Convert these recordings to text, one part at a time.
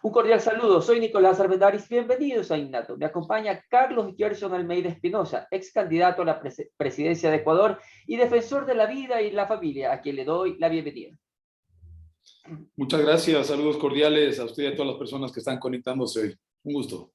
Un cordial saludo, soy Nicolás Armendáriz, bienvenidos a Innato. Me acompaña Carlos Gerson Almeida Espinosa, ex candidato a la presidencia de Ecuador y defensor de la vida y la familia, a quien le doy la bienvenida. Muchas gracias, saludos cordiales a usted y a todas las personas que están conectándose hoy. Un gusto.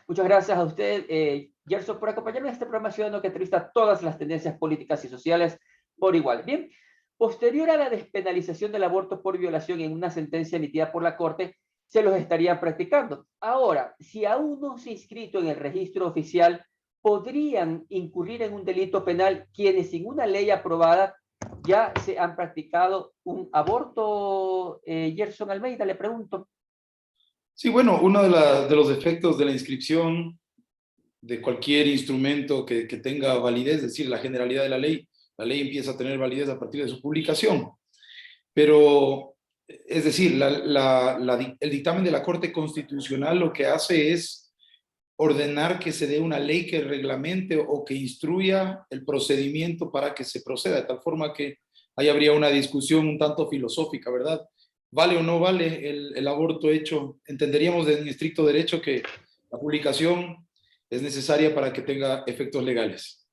Muchas gracias a usted, Gerson, por acompañarme en este programa ciudadano que entrevista todas las tendencias políticas y sociales por igual. Bien, posterior a la despenalización del aborto por violación en una sentencia emitida por la Corte, se los estarían practicando. Ahora, si aún no se ha inscrito en el registro oficial, podrían incurrir en un delito penal quienes sin una ley aprobada ya se han practicado un aborto. Gerson Almeida, le pregunto. Sí, bueno, uno de los efectos de la inscripción de cualquier instrumento que tenga validez, es decir, la generalidad de la ley empieza a tener validez a partir de su publicación. Pero, es decir, el dictamen de la Corte Constitucional lo que hace es ordenar que se dé una ley que reglamente o que instruya el procedimiento para que se proceda, de tal forma que ahí habría una discusión un tanto filosófica, ¿verdad? ¿Vale o no vale el aborto hecho? Entenderíamos en estricto derecho que la publicación es necesaria para que tenga efectos legales.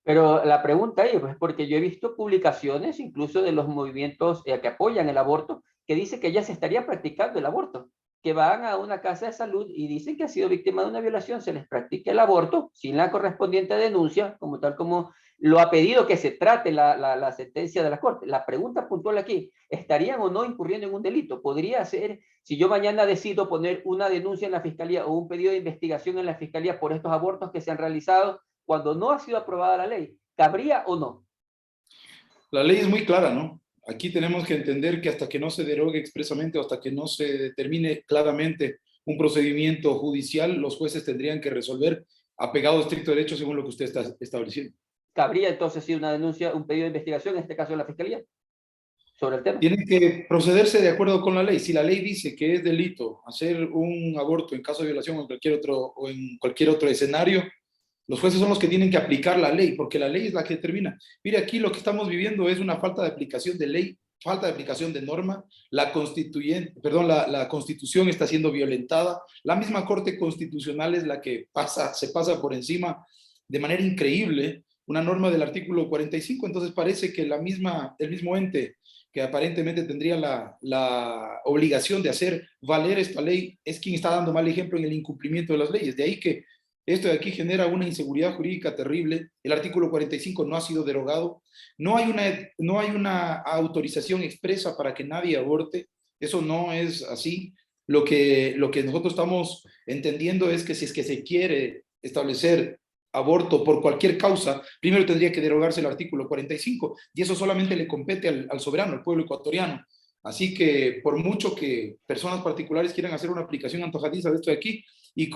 Pero la pregunta es, pues, porque yo he visto publicaciones incluso de los movimientos que apoyan el aborto, que dicen que ya se estaría practicando el aborto, que van a una casa de salud y dicen que ha sido víctima de una violación, se les practica el aborto sin la correspondiente denuncia, como tal como lo ha pedido que se trate la sentencia de la Corte. La pregunta puntual aquí, ¿estarían o no incurriendo en un delito? Podría ser, si yo mañana decido poner una denuncia en la Fiscalía o un pedido de investigación en la Fiscalía por estos abortos que se han realizado, cuando no ha sido aprobada la ley, ¿cabría o no? La ley es muy clara, ¿no? Aquí tenemos que entender que hasta que no se derogue expresamente o hasta que no se determine claramente un procedimiento judicial, los jueces tendrían que resolver apegado a estricto derecho según lo que usted está estableciendo. ¿Cabría entonces sí una denuncia, un pedido de investigación, en este caso en la Fiscalía, sobre el tema? Tiene que procederse de acuerdo con la ley. Si la ley dice que es delito hacer un aborto en caso de violación o en cualquier otro escenario, los jueces son los que tienen que aplicar la ley, porque la ley es la que determina. Mire, aquí lo que estamos viviendo es una falta de aplicación de ley, falta de aplicación de norma. La Constitución está siendo violentada. La misma Corte Constitucional es la que se pasa por encima de manera increíble una norma del artículo 45. Entonces parece que el mismo ente que aparentemente tendría la obligación de hacer valer esta ley es quien está dando mal ejemplo en el incumplimiento de las leyes. De ahí que esto de aquí genera una inseguridad jurídica terrible. El artículo 45 no ha sido derogado. No hay una autorización expresa para que nadie aborte. Eso no es así. Lo que nosotros estamos entendiendo es que si es que se quiere establecer aborto por cualquier causa, primero tendría que derogarse el artículo 45 y eso solamente le compete al soberano, al pueblo ecuatoriano. Así que por mucho que personas particulares quieran hacer una aplicación antojadiza de esto de aquí, y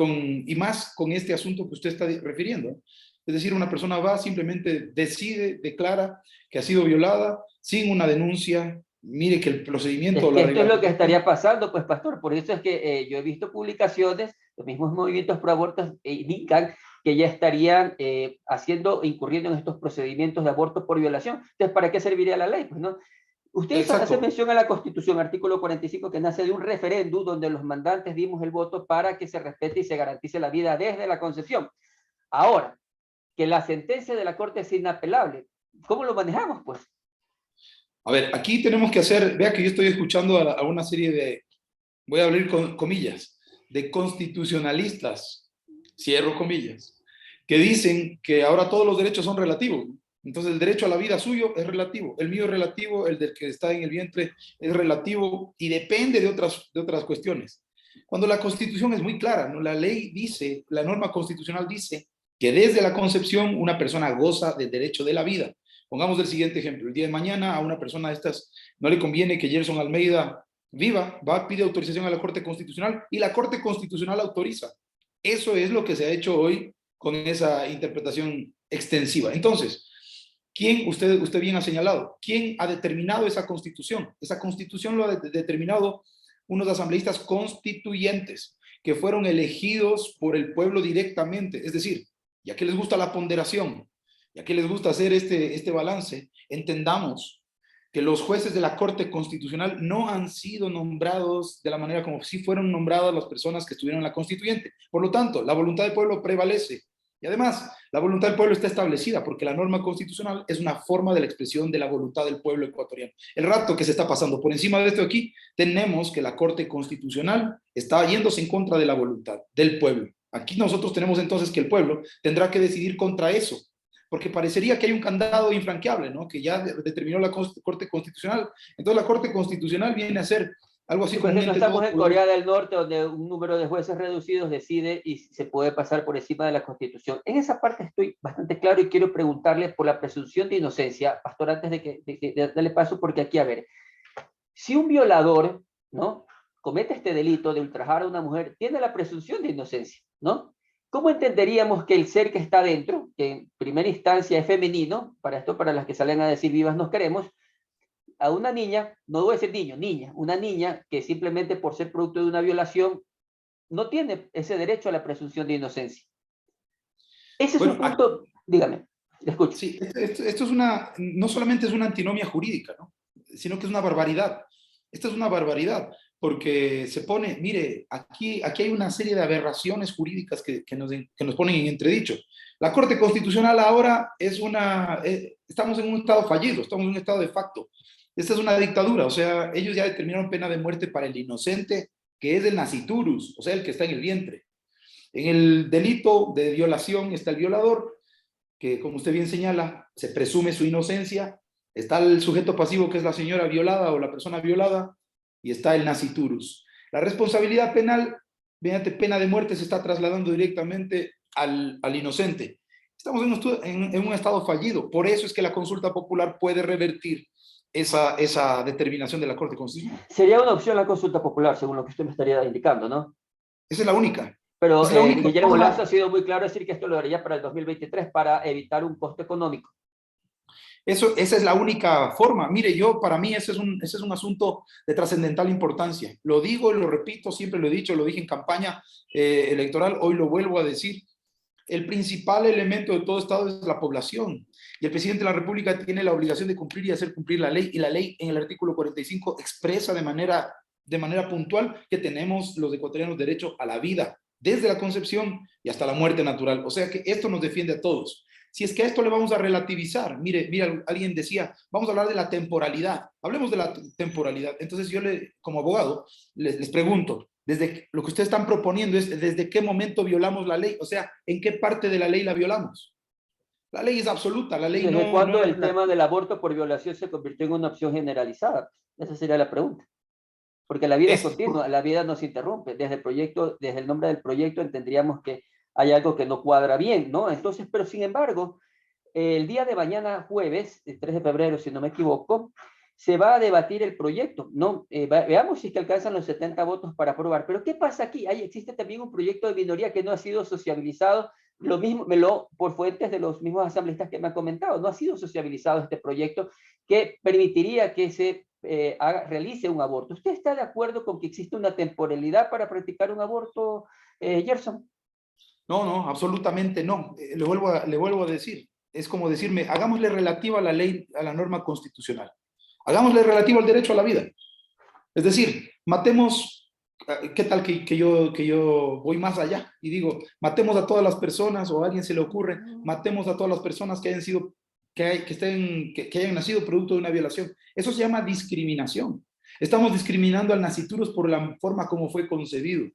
más con este asunto que usted está refiriendo. Es decir, una persona va, simplemente decide, declara que ha sido violada sin una denuncia. Mire que el procedimiento... Es que esto es lo que estaría pasando, pues, pastor. Por eso es que yo he visto publicaciones, los mismos movimientos pro abortos indican que ya estarían incurriendo en estos procedimientos de aborto por violación. Entonces, ¿para qué serviría la ley? Pues, ¿no? Usted hace mención a la Constitución, artículo 45, que nace de un referéndum donde los mandantes dimos el voto para que se respete y se garantice la vida desde la concepción. Ahora, que la sentencia de la Corte es inapelable, ¿cómo lo manejamos, pues? A ver, aquí tenemos que hacer, vea que yo estoy escuchando a una serie de, voy a abrir comillas, de constitucionalistas, cierro comillas, que dicen que ahora todos los derechos son relativos. Entonces el derecho a la vida suyo es relativo, el mío es relativo, el del que está en el vientre es relativo y depende de otras cuestiones. Cuando la Constitución es muy clara, ¿no? La ley dice, la norma constitucional dice que desde la concepción una persona goza del derecho de la vida. Pongamos el siguiente ejemplo. El día de mañana a una persona de estas no le conviene que Gerson Almeida viva, pide autorización a la Corte Constitucional y la Corte Constitucional autoriza. Eso es lo que se ha hecho hoy con esa interpretación extensiva. Entonces, usted bien ha señalado, ¿quién ha determinado esa constitución? Esa constitución lo ha determinado unos asambleístas constituyentes que fueron elegidos por el pueblo directamente. Es decir, ya que les gusta la ponderación, ya que les gusta hacer este balance, entendamos que los jueces de la Corte Constitucional no han sido nombrados de la manera como si fueron nombradas las personas que estuvieron en la Constituyente. Por lo tanto, la voluntad del pueblo prevalece. Y además, la voluntad del pueblo está establecida porque la norma constitucional es una forma de la expresión de la voluntad del pueblo ecuatoriano. El rato que se está pasando por encima de esto aquí, tenemos que la Corte Constitucional está yéndose en contra de la voluntad del pueblo. Aquí nosotros tenemos entonces que el pueblo tendrá que decidir contra eso, porque parecería que hay un candado infranqueable, ¿no? Que ya determinó la Corte Constitucional. Entonces la Corte Constitucional viene a ser algo así Sí, como por un ejemplo, ente estamos en todopoderoso. Corea del Norte, donde un número de jueces reducidos decide y se puede pasar por encima de la Constitución. En esa parte estoy bastante claro y quiero preguntarle por la presunción de inocencia, pastor, antes de darle paso, porque aquí, a ver, si un violador, ¿no?, comete este delito de ultrajar a una mujer, tiene la presunción de inocencia, ¿no? ¿Cómo entenderíamos que el ser que está dentro, que en primera instancia es femenino, para esto, para las que salen a decir vivas nos queremos, a una niña, no voy a decir niño, niña, una niña que simplemente por ser producto de una violación no tiene ese derecho a la presunción de inocencia? Ese es un Bueno, punto, dígame, le escucho. sí, esto es no solamente es una antinomia jurídica, ¿no? Sino que es una barbaridad. Esta es una barbaridad, porque se pone, mire, aquí hay una serie de aberraciones jurídicas que nos ponen en entredicho. La Corte Constitucional ahora estamos en un estado fallido, estamos en un estado de facto. Esta es una dictadura, o sea, ellos ya determinaron pena de muerte para el inocente, que es el nasciturus, o sea, el que está en el vientre. En el delito de violación está el violador, que como usted bien señala, se presume su inocencia, está el sujeto pasivo, que es la señora violada o la persona violada, y está el nasciturus. La responsabilidad penal, mediante pena de muerte, se está trasladando directamente al inocente. Estamos en un estado fallido, por eso es que la consulta popular puede revertir esa determinación de la Corte Constitucional. Sería una opción la consulta popular, según lo que usted me estaría indicando, ¿no? Esa es la única. Pero Es la única Guillermo Lazo forma. ha sido muy claro decir que esto lo haría para el 2023 para evitar un costo económico. Esa es la única forma. Mire, para mí ese es un asunto de trascendental importancia. Lo digo y lo repito, siempre lo he dicho, lo dije en campaña electoral, hoy lo vuelvo a decir. El principal elemento de todo Estado es la población. Y el presidente de la República tiene la obligación de cumplir y hacer cumplir la ley. Y la ley en el artículo 45 expresa de manera puntual que tenemos los ecuatorianos derecho a la vida, desde la concepción y hasta la muerte natural. O sea que esto nos defiende a todos. Si es que a esto le vamos a relativizar, mire, alguien decía, vamos a hablar de la temporalidad, hablemos de la temporalidad. Entonces yo, como abogado, les pregunto, desde lo que ustedes están proponiendo es desde qué momento violamos la ley, o sea, en qué parte de la ley la violamos. La ley es absoluta, la ley ¿Desde no cuándo es el tema relativa. del aborto por violación se convirtió en una opción generalizada? Esa sería la pregunta. Porque la vida es continua, la vida no se interrumpe. Desde el proyecto, desde el nombre del proyecto entenderíamos que hay algo que no cuadra bien, ¿no? Entonces, pero sin embargo, el día de mañana, jueves, el 3 de febrero, si no me equivoco, se va a debatir el proyecto, ¿no? Veamos si es que alcanzan los 70 votos para aprobar. Pero ¿qué pasa aquí? Existe también un proyecto de minoría que no ha sido sociabilizado, lo mismo, por fuentes de los mismos asambleístas que me han comentado, no ha sido sociabilizado este proyecto que permitiría que se realice un aborto. ¿Usted está de acuerdo con que existe una temporalidad para practicar un aborto, Gerson? No, no, absolutamente no. Le vuelvo a decir, es como decirme, hagámosle relativa a la ley, a la norma constitucional. Hagámosle relativo al derecho a la vida. Es decir, matemos, ¿qué tal que yo voy más allá y digo, matemos a todas las personas, o a alguien se le ocurre, matemos a todas las personas que hayan sido, que hayan nacido producto de una violación? Eso se llama discriminación. Estamos discriminando al nasciturus por la forma como fue concebido.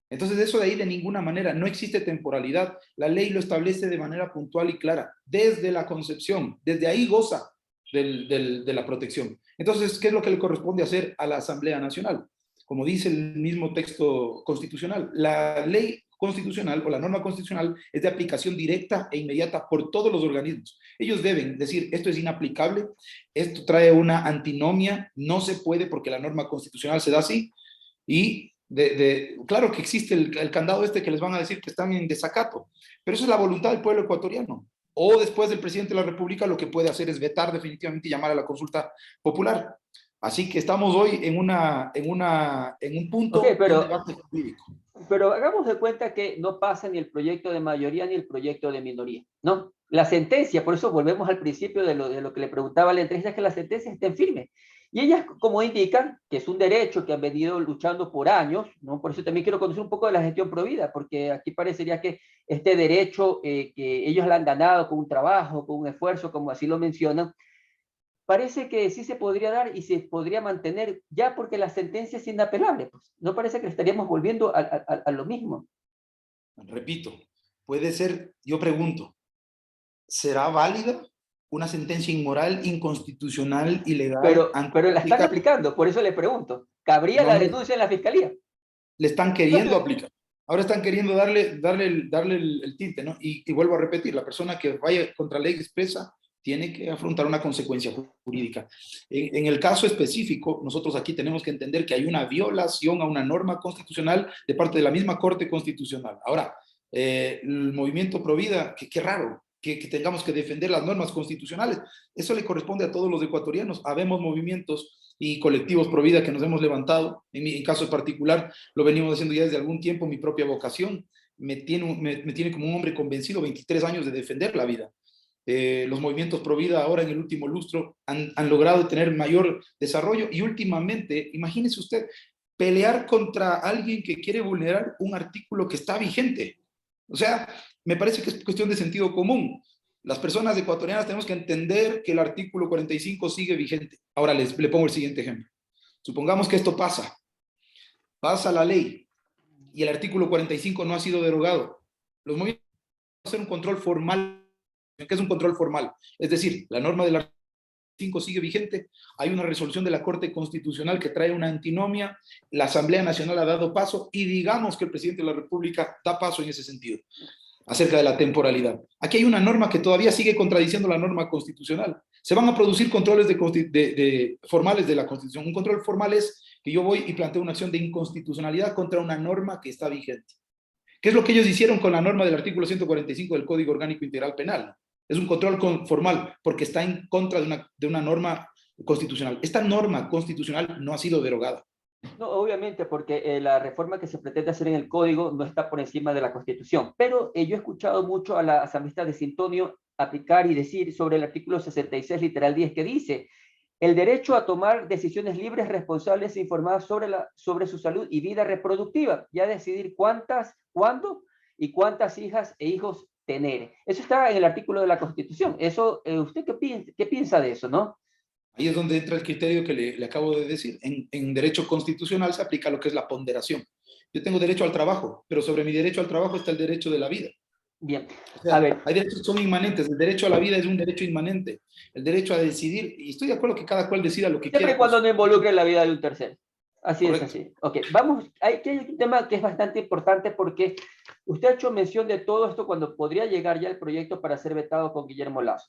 Entonces, eso de ahí de ninguna manera, no existe temporalidad. La ley lo establece de manera puntual y clara, desde la concepción, desde ahí goza de la protección. Entonces, ¿qué es lo que le corresponde hacer a la Asamblea Nacional? Como dice el mismo texto constitucional, la ley constitucional o la norma constitucional es de aplicación directa e inmediata por todos los organismos. Ellos deben decir, esto es inaplicable, esto trae una antinomia, no se puede porque la norma constitucional se da así, y claro que existe el candado que les van a decir que están en desacato, pero eso es la voluntad del pueblo ecuatoriano. O después del presidente de la República lo que puede hacer es vetar definitivamente y llamar a la consulta popular. Así que estamos hoy en un Ok, punto de un debate jurídico. pero hagamos de cuenta que no pasa ni el proyecto de mayoría ni el proyecto de minoría, ¿no? la sentencia, por eso volvemos al principio de lo que le preguntaba a la entrevista, que la sentencia esté firme. Y ellas, como indican, que es un derecho que han venido luchando por años, ¿no? Por eso también quiero conocer un poco de la gestión Provida, porque aquí parecería que este derecho que ellos la han ganado con un trabajo, con un esfuerzo, como así lo mencionan, parece que sí se podría dar y se podría mantener ya porque la sentencia es inapelable. Pues. No parece que estaríamos volviendo a lo mismo. Repito, puede ser, yo pregunto, ¿será válida una sentencia inmoral, inconstitucional, ilegal, Pero la están antipública? aplicando, por eso le pregunto. ¿Cabría No, la no, denuncia en la fiscalía? le están queriendo aplicar. Ahora están queriendo darle el tinte, ¿no? Y vuelvo a repetir, la persona que vaya contra ley expresa tiene que afrontar una consecuencia jurídica. En el caso específico, nosotros aquí tenemos que entender que hay una violación a una norma constitucional de parte de la misma Corte Constitucional. Ahora, el movimiento Provida, qué raro que tengamos que defender las normas constitucionales. Eso le corresponde a todos los ecuatorianos. Habemos movimientos y colectivos Provida que nos hemos levantado. En caso particular, lo venimos haciendo ya desde algún tiempo. Mi propia vocación me tiene como un hombre convencido, 23 años de defender la vida. Los movimientos Provida ahora en el último lustro han logrado tener mayor desarrollo y últimamente, imagínese usted, pelear contra alguien que quiere vulnerar un artículo que está vigente. O sea, me parece que es cuestión de sentido común. Las personas ecuatorianas tenemos que entender que el artículo 45 sigue vigente. Ahora le pongo el siguiente ejemplo. Supongamos que esto pasa la ley y el artículo 45 no ha sido derogado. Los movimientos van a hacer un control formal. ¿Qué es un control formal? Es decir, la norma del artículo 45 sigue vigente, hay una resolución de la Corte Constitucional que trae una antinomia, la Asamblea Nacional ha dado paso y digamos que el presidente de la República da paso en ese sentido, acerca de la temporalidad. Aquí hay una norma que todavía sigue contradiciendo la norma constitucional. Se van a producir controles formales de la Constitución. Un control formal es que yo voy y planteo una acción de inconstitucionalidad contra una norma que está vigente. ¿Qué es lo que ellos hicieron con la norma del artículo 145 del Código Orgánico Integral Penal? Es un control formal porque está en contra de una norma constitucional. Esta norma constitucional no ha sido derogada. No, obviamente, porque la reforma que se pretende hacer en el código no está por encima de la Constitución. Pero yo he escuchado mucho a la asambleísta de Sintonio aplicar y decir sobre el artículo 66, literal 10, que dice el derecho a tomar decisiones libres, responsables e informadas sobre su salud y vida reproductiva, y a decidir cuándo y cuántas hijas e hijos tener. Eso está en el artículo de la Constitución. Eso, ¿usted qué piensa de eso, no? Ahí es donde entra el criterio que le acabo de decir. En derecho constitucional se aplica lo que es la ponderación. Yo tengo derecho al trabajo, pero sobre mi derecho al trabajo está el derecho de la vida. Bien, O sea, a ver. hay derechos que son inmanentes. El derecho a la vida es un derecho inmanente. El derecho a decidir, y estoy de acuerdo que cada cual decida lo que Siempre quiera. y cuando no involucre la vida de un tercero. Así Correcto. es así. Ok, vamos, aquí hay un tema que es bastante importante porque usted ha hecho mención de todo esto cuando podría llegar ya el proyecto para ser vetado con Guillermo Lazo.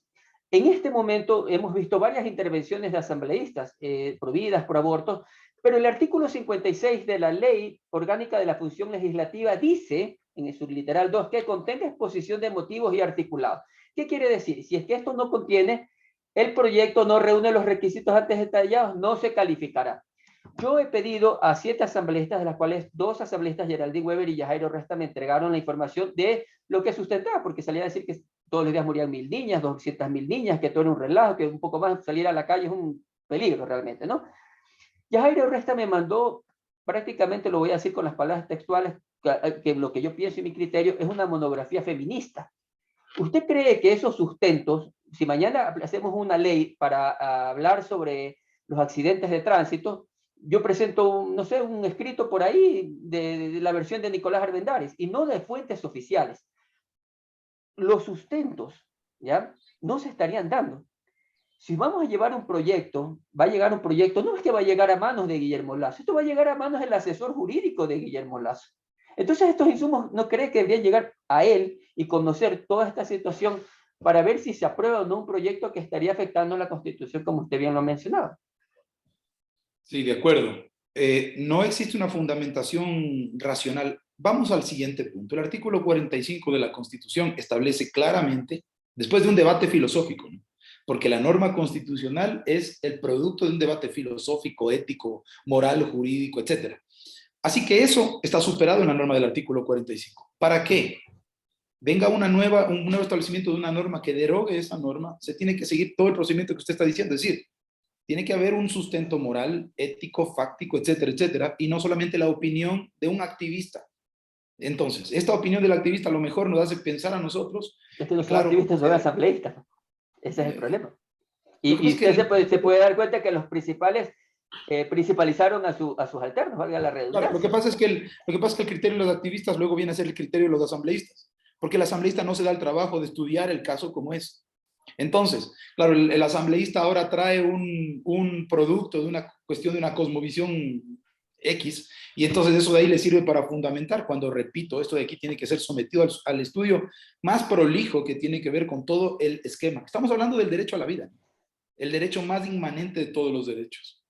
En este momento hemos visto varias intervenciones de asambleístas, prohibidas por abortos, pero el artículo 56 de la Ley Orgánica de la Función Legislativa dice, en su literal 2, que contenga exposición de motivos y articulados. ¿Qué quiere decir? Si es que esto no contiene, el proyecto no reúne los requisitos antes detallados, no se calificará. Yo he pedido a 7 asambleístas, de las cuales 2 asambleístas, Geraldine Weber y Yajairo Resta, me entregaron la información de lo que sustentaba, porque salía a decir que todos los días morían 1000 niñas, 200.000 niñas, que todo era un relajo, que un poco más salir a la calle es un peligro realmente, ¿no? Yajairo Resta me mandó, prácticamente lo voy a decir con las palabras textuales, que lo que yo pienso y mi criterio es una monografía feminista. ¿Usted cree que esos sustentos, si mañana hacemos una ley para hablar sobre los accidentes de tránsito, yo presento, no sé, un escrito por ahí de la versión de Nicolás Arbendáriz y no de fuentes oficiales? Los sustentos, ¿ya? No se estarían dando. Si vamos a llevar un proyecto, va a llegar un proyecto, no es que va a llegar a manos de Guillermo Lazo, esto va a llegar a manos del asesor jurídico de Guillermo Lazo. Entonces estos insumos no cree que deberían llegar a él y conocer toda esta situación para ver si se aprueba o no un proyecto que estaría afectando la Constitución, como usted bien lo mencionaba. Sí, de acuerdo. No existe una fundamentación racional. Vamos al siguiente punto. El artículo 45 de la Constitución establece claramente, después de un debate filosófico, ¿no? Porque la norma constitucional es el producto de un debate filosófico, ético, moral, jurídico, etc. Así que eso está superado en la norma del artículo 45. ¿Para qué? venga un nuevo establecimiento de una norma que derogue esa norma, se tiene que seguir todo el procedimiento que usted está diciendo. Es decir, tiene que haber un sustento moral, ético, fáctico, etcétera, etcétera, y no solamente la opinión de un activista. Entonces, esta opinión del activista a lo mejor nos hace pensar a nosotros, Es que no y son claro, activistas, son asambleístas. Ese es el problema. lo que Y pasa usted es que, se puede dar cuenta que los principales principalizaron a sus alternos, valga la claro, lo que redundancia. pasa es que el criterio de los activistas luego viene a ser el criterio de los asambleístas, porque el asambleísta no se da el trabajo de estudiar el caso como es. Entonces, claro, el asambleísta ahora trae un producto de una cuestión de una cosmovisión X, y entonces eso de ahí le sirve para fundamentar, cuando repito, esto de aquí tiene que ser sometido al estudio más prolijo que tiene que ver con todo el esquema. Estamos hablando del derecho a la vida, el derecho más inmanente de todos los derechos.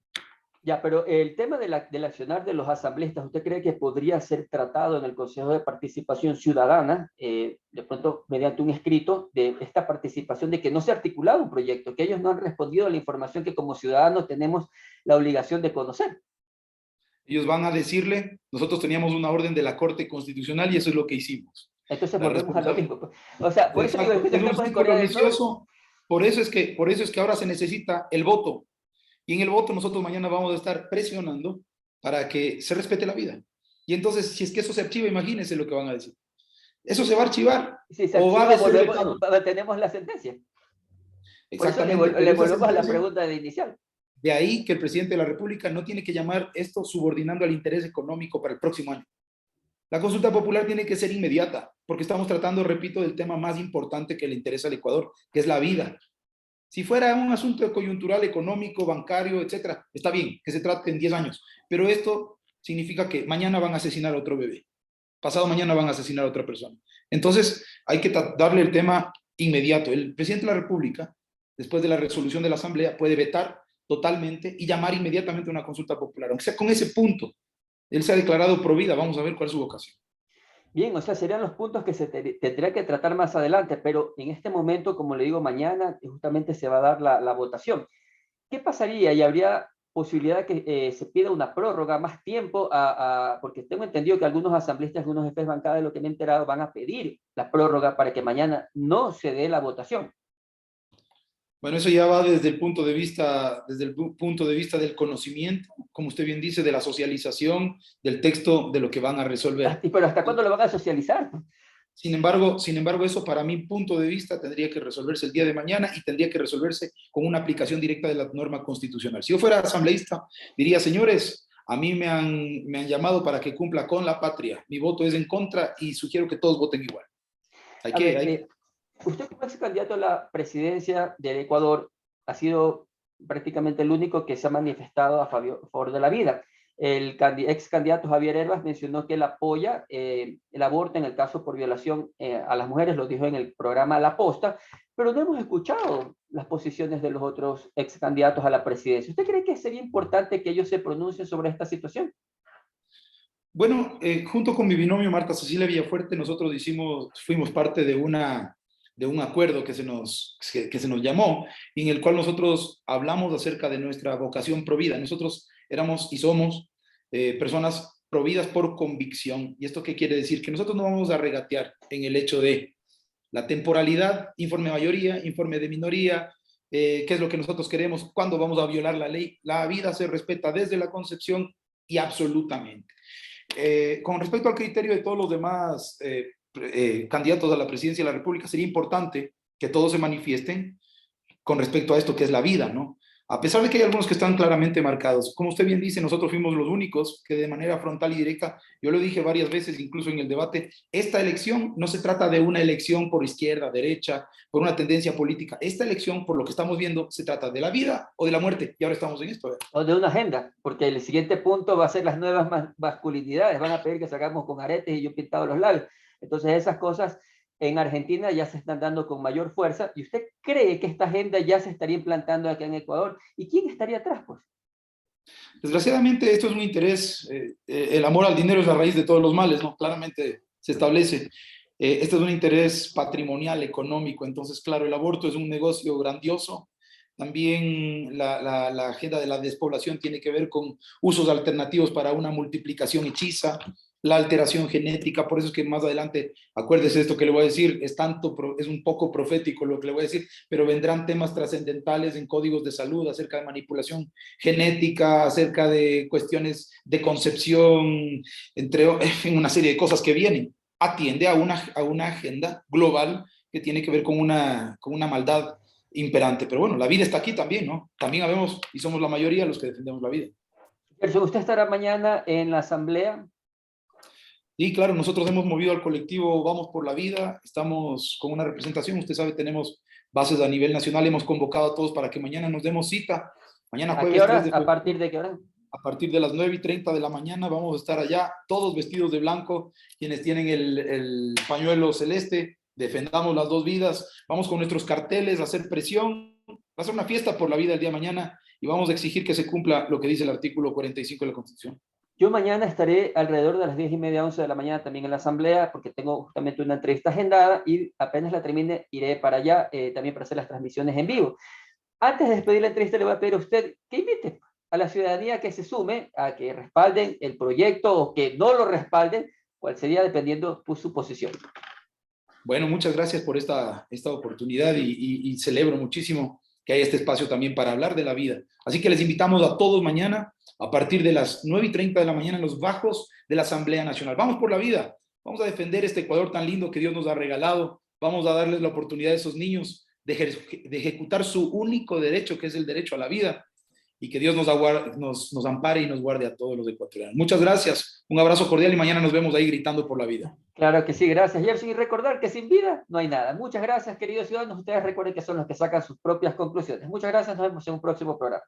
Ya, pero el tema del accionar de los asambleístas, ¿usted cree que podría ser tratado en el Consejo de Participación Ciudadana, de pronto mediante un escrito de esta participación, de que no se ha articulado un proyecto, que ellos no han respondido a la información que como ciudadanos tenemos la obligación de conocer? Ellos van a decirle, nosotros teníamos una orden de la Corte Constitucional y eso es lo que hicimos. Entonces La volvemos a lo responsabilidad. mismo, pues. O sea, por eso digo, Exacto, es que es un estamos en Corea círculo del Sur. vicioso, por eso es que ahora se necesita el voto. Y en el voto nosotros mañana vamos a estar presionando para que se respete la vida. Y entonces, si es que eso se archiva, imagínense lo que van a decir. Eso se va a archivar Si se o va archiva, a ser vetado. tenemos la sentencia. Por eso Exactamente, pero le esa volvemos a la sentencia, pregunta de inicial. de ahí que el presidente de la República no tiene que llamar esto subordinando al interés económico para el próximo año. La consulta popular tiene que ser inmediata, porque estamos tratando, repito, del tema más importante que le interesa al Ecuador, que es la vida. Si fuera un asunto coyuntural, económico, bancario, etcétera, está bien que se trate en 10 años, pero esto significa que mañana van a asesinar a otro bebé, pasado mañana van a asesinar a otra persona. Entonces, hay que darle el tema inmediato. El presidente de la República, después de la resolución de la Asamblea, puede vetar totalmente y llamar inmediatamente a una consulta popular, aunque sea con ese punto. Él se ha declarado pro vida, vamos a ver cuál es su vocación. Bien, o sea, serían los puntos que se tendría que tratar más adelante, pero en este momento, como le digo, mañana justamente se va a dar la votación. ¿Qué pasaría? ¿Y habría posibilidad de que se pida una prórroga, más tiempo? Porque tengo entendido que algunos asambleístas, algunos jefes de bancada, de lo que me he enterado, van a pedir la prórroga para que mañana no se dé la votación. Bueno, eso ya va desde el punto de vista del conocimiento, como usted bien dice, de la socialización del texto, de lo que van a resolver. Pero ¿hasta cuándo lo van a socializar? Sin embargo, eso para mi punto de vista tendría que resolverse el día de mañana y tendría que resolverse con una aplicación directa de la norma constitucional. Si yo fuera asambleísta, diría, señores, a mí me han llamado para que cumpla con la patria. Mi voto es en contra y sugiero que todos voten igual. A ver, usted como ex candidato a la presidencia del Ecuador ha sido prácticamente el único que se ha manifestado a favor de la vida. El ex candidato Javier Herbas mencionó que él apoya el aborto en el caso por violación a las mujeres, lo dijo en el programa La Posta, pero no hemos escuchado las posiciones de los otros ex candidatos a la presidencia. ¿Usted cree que sería importante que ellos se pronuncien sobre esta situación? Bueno, junto con mi binomio Marta Cecilia Villafuerte, nosotros fuimos parte de un acuerdo que se nos llamó, y en el cual nosotros hablamos acerca de nuestra vocación provida. Nosotros éramos y somos personas providas por convicción. ¿Y esto qué quiere decir? Que nosotros no vamos a regatear en el hecho de la temporalidad, informe de mayoría, informe de minoría, qué es lo que nosotros queremos, cuándo vamos a violar la ley. La vida se respeta desde la concepción y absolutamente. Con respecto al criterio de todos los demás candidatos a la presidencia de la República, sería importante que todos se manifiesten con respecto a esto que es la vida, ¿no? A pesar de que hay algunos que están claramente marcados. Como usted bien dice, nosotros fuimos los únicos que de manera frontal y directa, yo lo dije varias veces, incluso en el debate, esta elección no se trata de una elección por izquierda, derecha, por una tendencia política. Esta elección, por lo que estamos viendo, se trata de la vida o de la muerte. Y ahora estamos en esto. O de una agenda, porque el siguiente punto va a ser las nuevas masculinidades. Van a pedir que sacamos con aretes y yo pintado los labios. Entonces esas cosas en Argentina ya se están dando con mayor fuerza. ¿Y usted cree que esta agenda ya se estaría implantando acá en Ecuador? ¿Y quién estaría atrás, pues? Desgraciadamente, esto es un interés, el amor al dinero es la raíz de todos los males, ¿no? Claramente se establece. Este es un interés patrimonial, económico, entonces, claro, el aborto es un negocio grandioso. También la agenda de la despoblación tiene que ver con usos alternativos para una multiplicación hechiza. la alteración genética, por eso es que más adelante, acuérdese esto que le voy a decir, es un poco profético lo que le voy a decir, pero vendrán temas trascendentales en códigos de salud acerca de manipulación genética, acerca de cuestiones de concepción, en una serie de cosas que vienen. Atiende a una agenda global que tiene que ver con una maldad imperante. Pero bueno, la vida está aquí también, ¿no? También habemos y somos la mayoría los que defendemos la vida. Gerson, ¿usted estará mañana en la asamblea? Y claro, nosotros hemos movido al colectivo Vamos por la Vida, estamos con una representación, usted sabe, tenemos bases a nivel nacional, hemos convocado a todos para que mañana nos demos cita, mañana ¿A qué jueves 3 hora? de ¿A febrero, partir de qué hora? a partir de las 9:30 de la mañana vamos a estar allá, todos vestidos de blanco, quienes tienen el pañuelo celeste, defendamos las dos vidas, vamos con nuestros carteles a hacer presión, va a ser una fiesta por la vida el día de mañana y vamos a exigir que se cumpla lo que dice el artículo 45 de la Constitución. Yo mañana estaré alrededor de las 10:30, 11 de la mañana también en la asamblea, porque tengo justamente una entrevista agendada y apenas la termine iré para allá también para hacer las transmisiones en vivo. Antes de despedir la entrevista le voy a pedir a usted que invite a la ciudadanía que se sume, a que respalden el proyecto o que no lo respalden, cuál sería dependiendo de su posición. Bueno, muchas gracias por esta oportunidad y celebro muchísimo que haya este espacio también para hablar de la vida. Así que les invitamos a todos mañana a partir de las 9:30 de la mañana en los bajos de la Asamblea Nacional. Vamos por la vida, vamos a defender este Ecuador tan lindo que Dios nos ha regalado, vamos a darles la oportunidad a esos niños de ejecutar su único derecho, que es el derecho a la vida, y que Dios nos ampare y nos guarde a todos los ecuatorianos. Muchas gracias, un abrazo cordial y mañana nos vemos ahí gritando por la vida. Claro que sí, gracias, Gerson. Y recordar que sin vida no hay nada. Muchas gracias, queridos ciudadanos. Ustedes recuerden que son los que sacan sus propias conclusiones. Muchas gracias, nos vemos en un próximo programa.